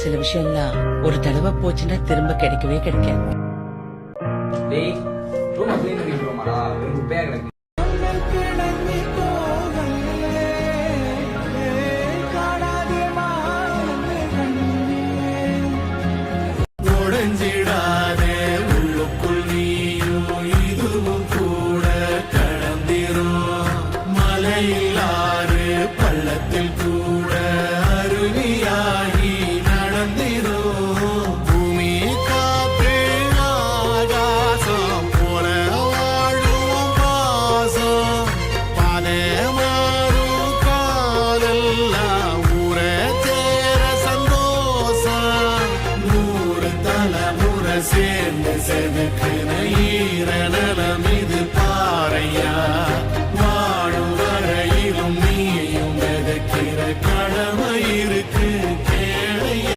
சில விஷயம்லாம் ஒரு தடவை போச்சுன்னா திரும்ப கிடைக்கவே கிடைக்காது. டேய் ரூம் க்ளீன் பண்ணி போமாடா, வெறும் குப்பையா கிடக்கு. உடைஞ்சிடாதே உள்ளுக்குள் நீயும் இதுவும் கூட கடந்திரும். மலையிலாறு பள்ளத்தில் கூட அருவியாகி நடந்திரும். பூமி காற்று ஆகாசம் போல வாழும் பாசம். பாதை மாறும் காலெல்லாம் ஊர சேர சந்தோஷம். 100 தலைமுறை சேர்ந்து செதுக்க